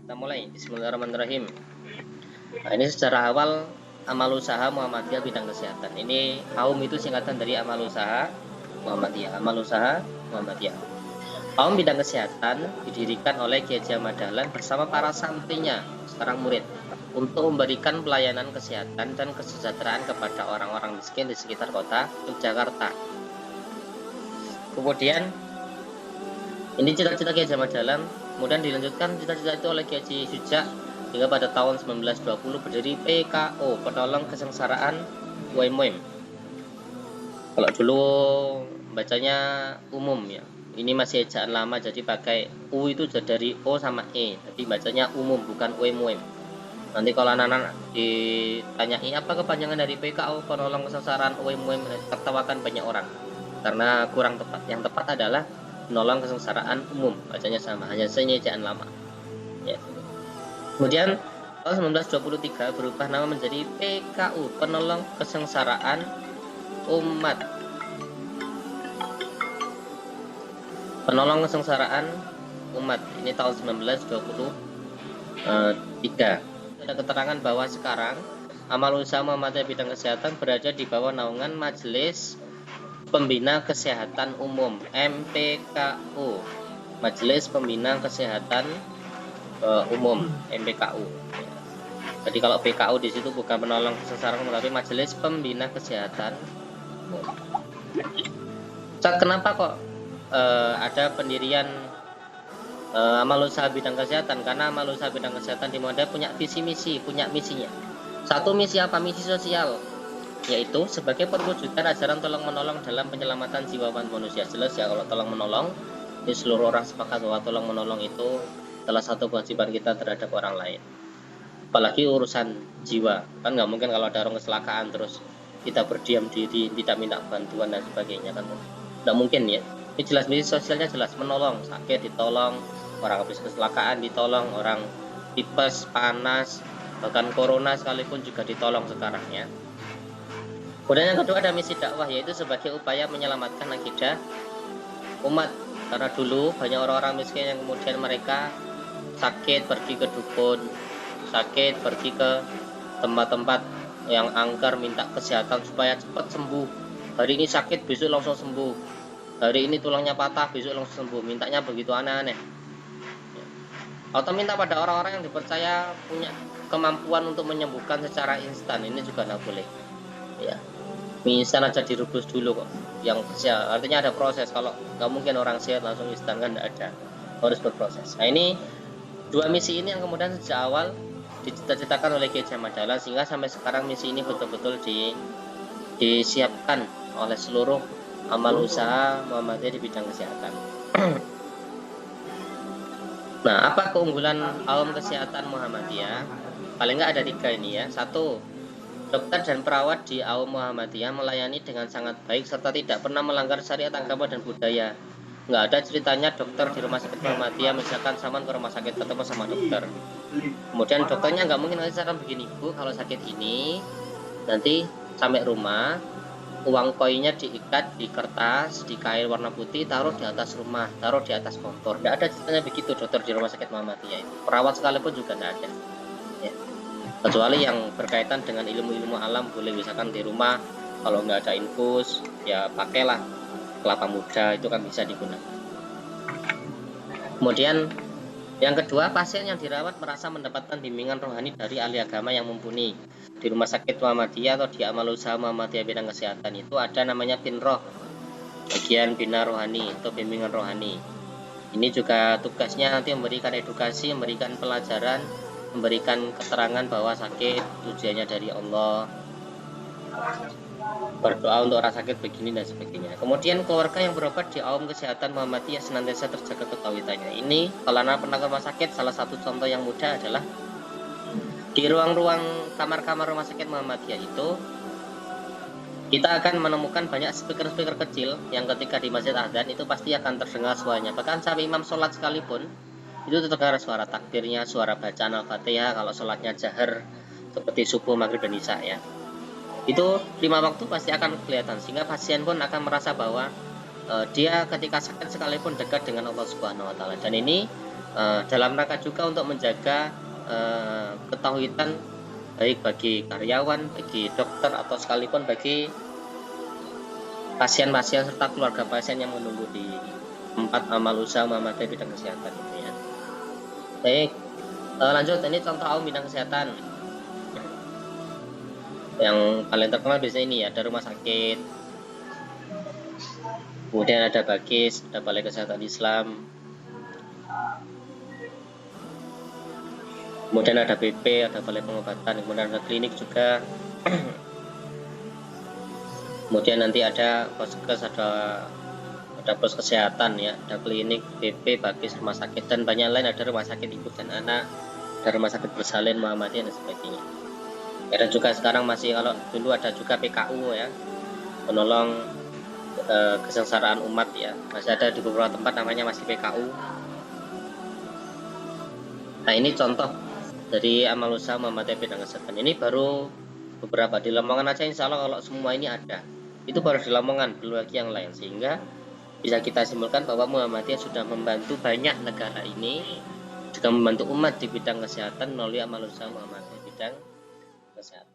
Kita mulai. Bismillahirrahmanirrahim. Nah, ini secara awal amal usaha Muhammadiyah bidang kesehatan. Ini AUM itu singkatan dari amal usaha Muhammadiyah. Amal usaha Muhammadiyah. AUM bidang kesehatan didirikan oleh Kiai Haji Ahmad Dahlan bersama para santrinya, sekarang murid, untuk memberikan pelayanan kesehatan dan kesejahteraan kepada orang-orang miskin di sekitar kota Yogyakarta. Kemudian ini cita-cita Kiai Haji Ahmad Dahlan, kemudian dilanjutkan cita-cita itu oleh Kiai Haji Suja hingga pada tahun 1920 berdiri PKO, Penolong Kesengsaraan UMM. Kalau dulu bacanya umum ya, ini masih ejaan lama jadi pakai U itu dari O sama E, jadi bacanya umum bukan UMM. Nanti kalau anak-anak ditanyai apa kepanjangan dari PKO, Penolong Kesengsaraan UMM, tertawakan banyak orang karena kurang tepat. Yang tepat adalah Penolong Kesengsaraan Umum, bacanya sama, hanya ejaan lama ya. Kemudian tahun 1923 berubah nama menjadi PKU, Penolong Kesengsaraan Umat. Penolong Kesengsaraan Umat ini tahun 1923. Ada keterangan bahwa sekarang amal usaha Muhammadiyah bidang kesehatan berada di bawah naungan Majelis Pembina Kesehatan Umum MPKU, Majelis Pembina Kesehatan Umum MPKU. Jadi kalau PKU di situ bukan Penolong Kesengsaraan Umum tapi Majelis Pembina Kesehatan Umum. Kenapa kok ada pendirian amal usaha bidang kesehatan? Karena amal usaha bidang kesehatan di Muhammadiyah punya visi misi, punya misinya. Satu, misi apa? Misi sosial, yaitu sebagai perwujudan ajaran tolong menolong dalam penyelamatan jiwa manusia. Jelas ya kalau tolong menolong, ini seluruh orang sepakat bahwa tolong menolong itu salah satu kewajiban kita terhadap orang lain. Apalagi urusan jiwa, kan nggak mungkin kalau ada orang kecelakaan terus kita berdiam diri, tidak minta bantuan dan sebagainya, kan nggak mungkin ya. Ini jelas misi sosialnya, jelas menolong, sakit ditolong, orang habis kecelakaan ditolong, orang tipes, panas, bahkan corona sekalipun juga ditolong sekarang ya. Kemudian yang kedua ada misi dakwah, yaitu sebagai upaya menyelamatkan akidah umat. Karena dulu banyak orang-orang miskin yang kemudian mereka sakit pergi ke dukun, sakit pergi ke tempat-tempat yang angker minta kesehatan supaya cepat sembuh. Hari ini sakit besok langsung sembuh, hari ini tulangnya patah besok langsung sembuh, mintanya begitu aneh-aneh. Atau minta pada orang-orang yang dipercaya punya kemampuan untuk menyembuhkan secara instan, ini juga tidak boleh ya. Instan aja direbus dulu kok, yang sehat, artinya ada proses. Kalau nggak mungkin orang sehat langsung instan, kan nggak ada, harus berproses. Nah ini dua misi ini yang kemudian sejak awal dicita-citakan oleh Kiai Haji Ahmad Dahlan, sehingga sampai sekarang misi ini betul-betul disiapkan oleh seluruh amal usaha Muhammadiyah di bidang kesehatan. Nah, apa keunggulan AUM Kesehatan Muhammadiyah? Paling nggak ada 3 ini ya. 1, dokter dan perawat di AUM Muhammadiyah melayani dengan sangat baik serta tidak pernah melanggar syariat agama dan budaya. Nggak ada ceritanya dokter di rumah sakit Muhammadiyah misalkan sama ke rumah sakit ketemu sama dokter, kemudian dokternya nggak mungkin ngasih saran begini, Bu, kalau sakit ini nanti sampai rumah uang koinnya diikat di kertas, di kain warna putih, taruh di atas rumah, taruh di atas kompor. Nggak ada ceritanya begitu dokter di rumah sakit Muhammadiyah itu. Perawat sekalipun juga nggak ada ya. Kecuali yang berkaitan dengan ilmu-ilmu alam boleh, misalkan di rumah kalau nggak ada infus ya pakailah kelapa muda, itu kan bisa digunakan. Kemudian yang kedua, pasien yang dirawat merasa mendapatkan bimbingan rohani dari ahli agama yang mumpuni. Di rumah sakit Muhammadiyah atau di amal usaha Muhammadiyah bidang kesehatan itu ada namanya binroh, bagian bina rohani atau bimbingan rohani. Ini juga tugasnya nanti memberikan edukasi, memberikan pelajaran, memberikan keterangan bahwa sakit tujuannya dari Allah, berdoa untuk orang sakit begini dan sebagainya. Kemudian keluarga yang berobat di AUM Kesehatan Muhammadiyah senantiasa terjaga ketauhidannya. Ini kalau anak pernah ke rumah sakit, salah satu contoh yang mudah adalah di ruang-ruang kamar-kamar rumah sakit Muhammadiyah itu kita akan menemukan banyak speaker-speaker kecil yang ketika di masjid azan itu pasti akan terdengar suaranya. Bahkan sampai imam sholat sekalipun itu terdengar suara takbirnya, suara bacaan Al-Fatihah kalau sholatnya jahar seperti subuh, maghrib, dan isya ya. Itu 5 waktu pasti akan kelihatan, sehingga pasien pun akan merasa bahwa dia ketika sakit sekalipun dekat dengan Allah Subhanahu wa taala. Dan ini dalam rangka juga untuk menjaga ketauhidan baik bagi karyawan, bagi dokter, atau sekalipun bagi pasien-pasien serta keluarga pasien yang menunggu di tempat amal usaha Muhammadiyah bidang kesehatan itu ya. Baik, lanjut, ini contoh awam bidang kesehatan. Yang paling terkenal biasanya ini ya, ada rumah sakit, kemudian ada BAGIS, ada Balai Kesehatan Islam, kemudian ada BP, ada Balai Pengobatan, kemudian ada klinik juga. Kemudian nanti ada poskes, ada pos kesehatan ya, ada klinik, BP, BAGIS, rumah sakit, dan banyak lain, ada rumah sakit ibu dan anak, ada rumah sakit bersalin Muhammadiyah dan sebagainya. Ya, dan juga sekarang masih, kalau dulu ada juga PKU ya, penolong kesengsaraan umat ya, masih ada di beberapa tempat namanya masih PKU. Nah, ini contoh dari amal usaha Muhammadiyah bidang kesehatan. Ini baru beberapa di Lamongan aja, insya Allah kalau semua ini ada, itu baru di Lamongan, belum lagi yang lain, sehingga bisa kita simpulkan bahwa Muhammadiyah sudah membantu banyak negara ini, juga membantu umat di bidang kesehatan melalui amal usaha Muhammadiyah bidang kesehatan.